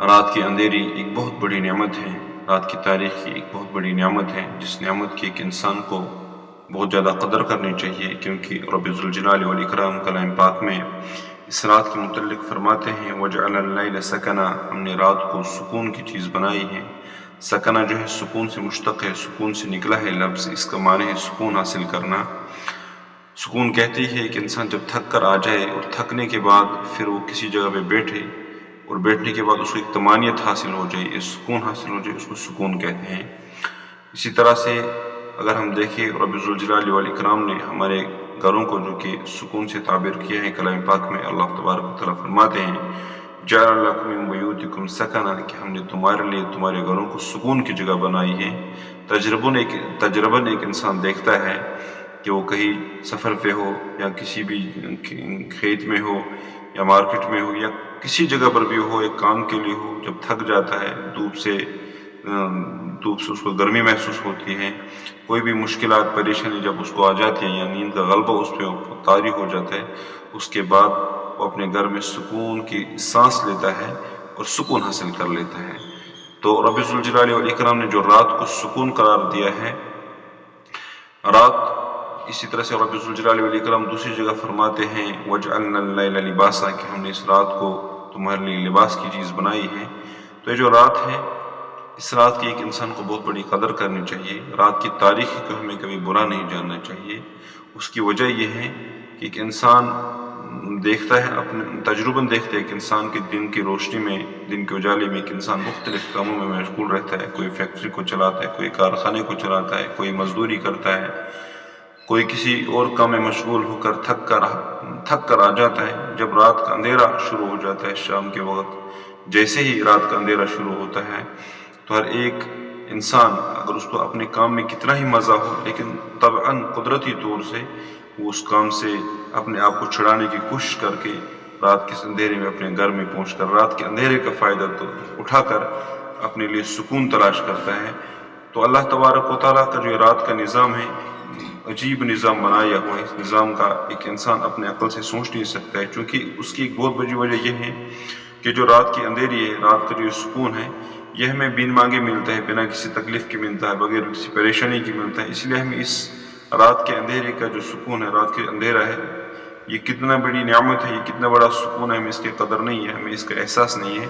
رات کی اندھیری ایک بہت بڑی نعمت ہے، رات کی تاریخ کی ایک بہت بڑی نعمت ہے، جس نعمت کی ایک انسان کو بہت زیادہ قدر کرنی چاہیے، کیونکہ رب ذوالجلال والاکرام کلام پاک میں اس رات کے متعلق فرماتے ہیں وَجَعَلَ اللَّيْلَ سَكَنًا، ہم نے رات کو سکون کی چیز بنائی ہے۔ سکنہ جو ہے سکون سے مشتق ہے، سکون سے نکلا ہے لفظ، اس کا معنی ہے سکون حاصل کرنا۔ سکون کہتی ہے کہ انسان جب تھک کر آ جائے اور تھکنے کے بعد پھر وہ کسی جگہ پہ بیٹھے اور بیٹھنے کے بعد اس کو ایک طمانیت حاصل ہو جائے، ایک سکون حاصل ہو جائے، اس کو سکون کہتے ہیں۔ اسی طرح سے اگر ہم دیکھیں رب ذوالجلال والاکرام نے ہمارے گھروں کو جو کہ سکون سے تعبیر کیا ہے کلام پاک میں، اللہ تبارک و تعالیٰ فرماتے ہیں جَعَلَ لَكُم مِّن بُيُوتِكُمْ سَكَنًا، کہ ہم نے تمہارے لیے تمہارے گھروں کو سکون کی جگہ بنائی ہے۔ تجرباً ایک انسان دیکھتا ہے کہ وہ کہیں سفر پہ ہو یا کسی بھی کھیت میں ہو یا مارکیٹ میں ہو یا کسی جگہ پر بھی ہو، ایک کام کے لیے ہو، جب تھک جاتا ہے دھوپ سے اس کو گرمی محسوس ہوتی ہے، کوئی بھی مشکلات پریشانی جب اس کو آ جاتی ہے یا نیند کا غلبہ اس پہ طاری ہو جاتا ہے، اس کے بعد وہ اپنے گھر میں سکون کی سانس لیتا ہے اور سکون حاصل کر لیتا ہے۔ تو رب ذوالجلال والاکرام نے جو رات کو سکون قرار دیا ہے، رات اسی طرح سے رب ذوالجلال والاکرام دوسری جگہ فرماتے ہیں وَجْعَلْنَا اللَّيْلَ لِبَاسًا، کہ ہم نے اس رات کو تمہارے لیے لباس کی چیز بنائی ہے۔ تو یہ جو رات ہے، اس رات کی ایک انسان کو بہت بڑی قدر کرنی چاہیے۔ رات کی تاریخ کو ہمیں کبھی برا نہیں جاننا چاہیے۔ اس کی وجہ یہ ہے کہ ایک انسان دیکھتا ہے، اپنے تجرباً دیکھتا ہے کہ انسان کے دن کی روشنی میں، دن کے اجالے میں ایک انسان مختلف کاموں میں مشغول رہتا ہے، کوئی فیکٹری کو چلاتا ہے، کوئی کارخانے کو چلاتا ہے، کوئی مزدوری کرتا ہے، کوئی کسی اور کام میں مشغول ہو کر تھک کر آ جاتا ہے۔ جب رات کا اندھیرا شروع ہو جاتا ہے شام کے وقت، جیسے ہی رات کا اندھیرا شروع ہوتا ہے تو ہر ایک انسان اگر اس کو اپنے کام میں کتنا ہی مزہ ہو، لیکن طبعاً قدرتی طور سے وہ اس کام سے اپنے آپ کو چھڑانے کی کوشش کر کے رات کے اندھیرے میں اپنے گھر میں پہنچ کر رات کے اندھیرے کا فائدہ تو اٹھا کر اپنے لیے سکون تلاش کرتا ہے۔ تو اللہ تبارک و تعالیٰ کا جو رات کا نظام ہے، عجیب نظام بنایا ہوا ہے، اس نظام کا ایک انسان اپنے عقل سے سوچ نہیں سکتا ہے، چونکہ اس کی ایک بہت بڑی وجہ یہ ہے کہ جو رات کی اندھیری ہے، رات کا جو سکون ہے، یہ ہمیں بن مانگے ملتا ہے، بنا کسی تکلیف کے ملتا ہے، بغیر کسی پریشانی کی ملتا ہے۔ اس لیے ہمیں اس رات کے اندھیرے کا جو سکون ہے، رات کے اندھیرا ہے، یہ کتنا بڑی نعمت ہے، یہ کتنا بڑا سکون ہے، ہمیں اس کی قدر نہیں ہے، ہمیں اس کا احساس نہیں ہے،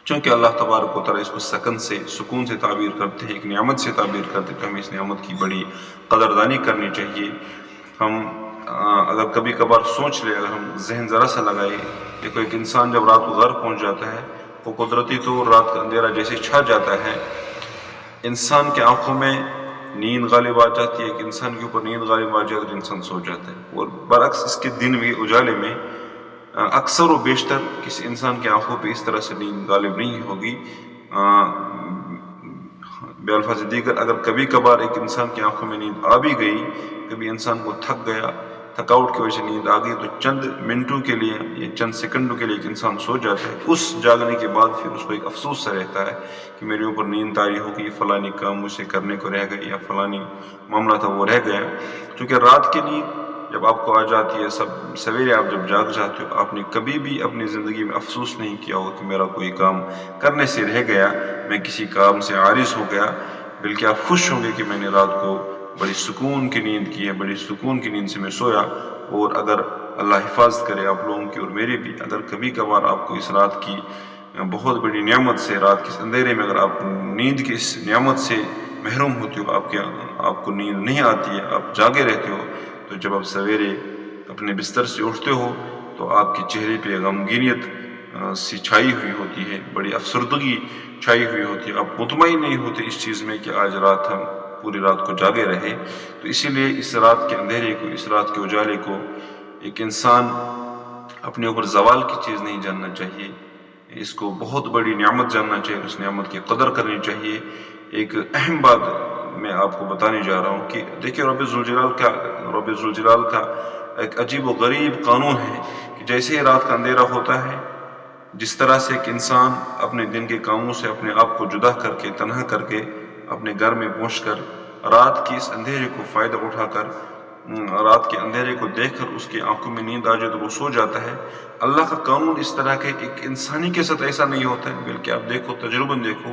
چونکہ اللہ تبارک و تعالیٰ اس کو سکون سے تعبیر کرتے ہیں، ایک نعمت سے تعبیر کرتے ہیں، تو ہمیں اس نعمت کی بڑی قدردانی کرنی چاہیے۔ ہم اگر کبھی کبھار سوچ لیں، اگر ہم ذہن ذرا سا لگائے، دیکھو ایک انسان جب رات کو گھر پہنچ جاتا ہے تو قدرتی طور رات کا اندھیرا جیسے چھا جاتا ہے، انسان کے آنکھوں میں نیند غالب آ جاتی ہے، ایک انسان کے اوپر نیند غالب آ جاتی ہے اور انسان سو جاتا ہے۔ اور برعکس اس کے دن میں اجالے میں اکثر و بیشتر کسی انسان کے آنکھوں پہ اس طرح سے نیند غالب نہیں ہوگی۔ بالفاظ دیگر اگر کبھی کبھار ایک انسان کی آنکھوں میں نیند آ بھی گئی، کبھی انسان کو تھک گیا، تھکاوٹ کی وجہ سے نیند آ گئی، تو چند منٹوں کے لیے یا چند سیکنڈوں کے لیے ایک انسان سو جاتا ہے۔ اس جاگنے کے بعد پھر اس کو ایک افسوس سا رہتا ہے کہ میرے اوپر نیند طاری ہو گئی، فلانی کام مجھ سے کرنے کو رہ گئی یا فلانی معاملہ تھا وہ رہ گیا۔ کیونکہ رات کی نیند جب آپ کو آ جاتی ہے، سویرے آپ جب جاگ جاتے ہو، آپ نے کبھی بھی اپنی زندگی میں افسوس نہیں کیا ہوگا کہ میرا کوئی کام کرنے سے رہ گیا، میں کسی کام سے عاجز ہو گیا، بلکہ آپ خوش ہوں گے کہ میں نے رات کو بڑی سکون کی نیند کی ہے، بڑی سکون کی نیند سے میں سویا۔ اور اگر اللہ حفاظت کرے آپ لوگوں کی اور میری بھی، اگر کبھی کبھار آپ کو اس رات کی بہت بڑی نعمت سے، رات کے اندھیرے میں اگر آپ نیند کی اس نعمت سے محروم ہوتے ہو، آپ کو نیند نہیں آتی ہے، آپ جاگے رہتے ہو، تو جب آپ سویرے اپنے بستر سے اٹھتے ہو تو آپ کے چہرے پہ غمگینیت سی چھائی ہوئی ہوتی ہے، بڑی افسردگی چھائی ہوئی ہوتی ہے، آپ مطمئن نہیں ہوتے اس چیز میں کہ آج رات ہم پوری رات کو جاگے رہے۔ تو اسی لیے اس رات کے اندھیرے کو، اس رات کے اجالے کو ایک انسان اپنے اوپر زوال کی چیز نہیں جاننا چاہیے، اس کو بہت بڑی نعمت جاننا چاہیے، اس نعمت کی قدر کرنی چاہیے۔ ایک اہم بات میں آپ کو بتانے جا رہا ہوں کہ دیکھیں رب ذوالجلال کا ایک عجیب و غریب قانون ہے کہ جیسے ہی رات کا اندھیرا ہوتا ہے، جس طرح سے ایک انسان اپنے دن کے کاموں سے اپنے آپ کو جدا کر کے، تنہا کر کے، اپنے گھر میں پہنچ کر رات کی اس اندھیرے کو فائدہ اٹھا کر رات کے اندھیرے کو دیکھ کر اس کی آنکھوں میں نیند آ جائے تو وہ سو جاتا ہے۔ اللہ کا قانون اس طرح کے ایک انسانی کے ساتھ ایسا نہیں ہوتا ہے، بلکہ آپ دیکھو، تجرباً دیکھو،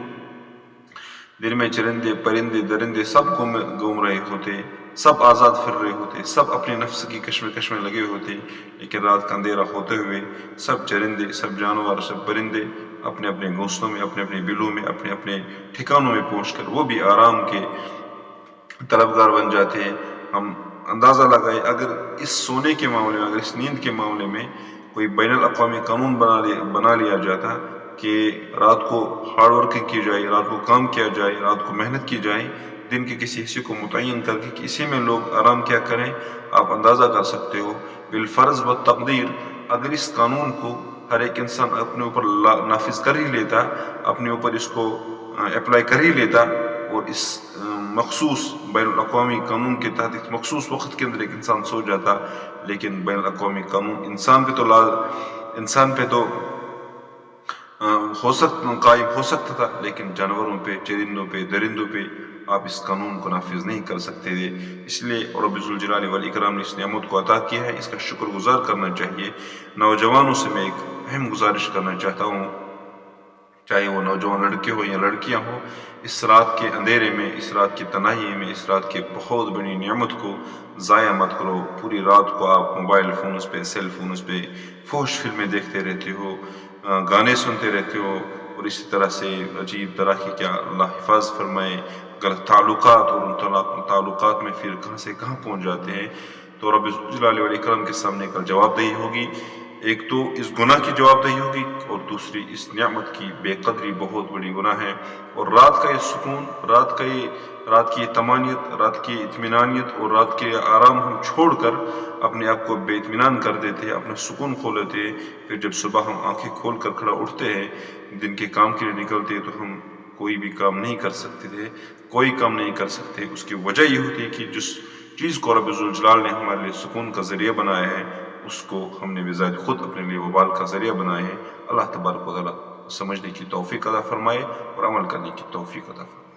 دن میں چرندے پرندے درندے سب گھوم رہے ہوتے، سب آزاد پھر رہے ہوتے، سب اپنے نفس کی کشمکش میں لگے ہوتے، لیکن رات کا اندھیرا ہوتے ہوئے سب چرندے، سب جانور، سب پرندے اپنے اپنے گھونسلوں میں، اپنے اپنے بلوں میں، اپنے اپنے ٹھکانوں میں پہنچ کر وہ بھی آرام کے طلبگار بن جاتے ہیں۔ ہم اندازہ لگائے، اگر اس سونے کے معاملے میں، اگر اس نیند کے معاملے میں کوئی بین الاقوامی قانون بنا لیا جاتا کہ رات کو ہارڈ ورکنگ کی جائے، رات کو کام کیا جائے، رات کو محنت کی جائے، دن کے کسی حصے کو متعین کر کے کہ اسی میں لوگ آرام کیا کریں، آپ اندازہ کر سکتے ہو بالفرض و تقدیر اگر اس قانون کو ہر ایک انسان اپنے اوپر نافذ کر ہی لیتا، اپنے اوپر اس کو اپلائی کر ہی لیتا، اور اس مخصوص بین الاقوامی قانون کے تحت اس مخصوص وقت کے اندر ایک انسان سو جاتا، لیکن بین الاقوامی قانون انسان پہ تو قائم ہو سکتا تھا، لیکن جانوروں پہ، چرندوں پہ، درندوں پہ آپ اس قانون کو نافذ نہیں کر سکتے تھے۔ اس لیے رب ذوالجلال والاکرام نے اس نعمت کو عطا کیا ہے، اس کا شکر گزار کرنا چاہیے۔ نوجوانوں سے میں ایک اہم گزارش کرنا چاہتا ہوں، چاہے وہ نوجوان لڑکے ہو یا لڑکیاں ہو، اس رات کے اندھیرے میں، اس رات کی تنہائی میں، اس رات کے بہت بڑی نعمت کو ضائع مت کرو۔ پوری رات کو آپ موبائل فونز پہ، سیل فونز پہ فحش فلمیں دیکھتے رہتے ہو، گانے سنتے رہتے ہو، اور اسی طرح سے عجیب طرح کی، کیا اللہ حفاظ فرمائے، غلط تعلقات، اور ان تعلقات میں پھر کہاں سے کہاں پہنچ جاتے ہیں۔ تو رب جلال والاکرام کے سامنے کل جواب دہی ہوگی، ایک تو اس گناہ کی جواب دہی ہوگی، اور دوسری اس نعمت کی بے قدری بہت بڑی گناہ ہے۔ اور رات کا یہ سکون، رات کی طمانینت، رات کی اطمینانیت اور رات کے آرام ہم چھوڑ کر اپنے آپ کو بے اطمینان کر دیتے ہیں، اپنا سکون کھو لیتے ہیں۔ پھر جب صبح ہم آنکھیں کھول کر کھڑا اٹھتے ہیں، دن کے کام کے لیے نکلتے ہیں، تو ہم کوئی بھی کام نہیں کر سکتے تھے، کوئی کام نہیں کر سکتے۔ اس کی وجہ یہ ہوتی ہے کہ جس چیز کو رب ذوالجلال نے ہمارے لیے سکون کا ذریعہ بنایا ہے، اس کو ہم نے بذات خود اپنے لیے وبال کا ذریعہ بنائے ہیں۔ اللہ تبارک و تعالیٰ سمجھنے کی توفیق عطا فرمائے اور عمل کرنے کی توفیق عطا فرمائے۔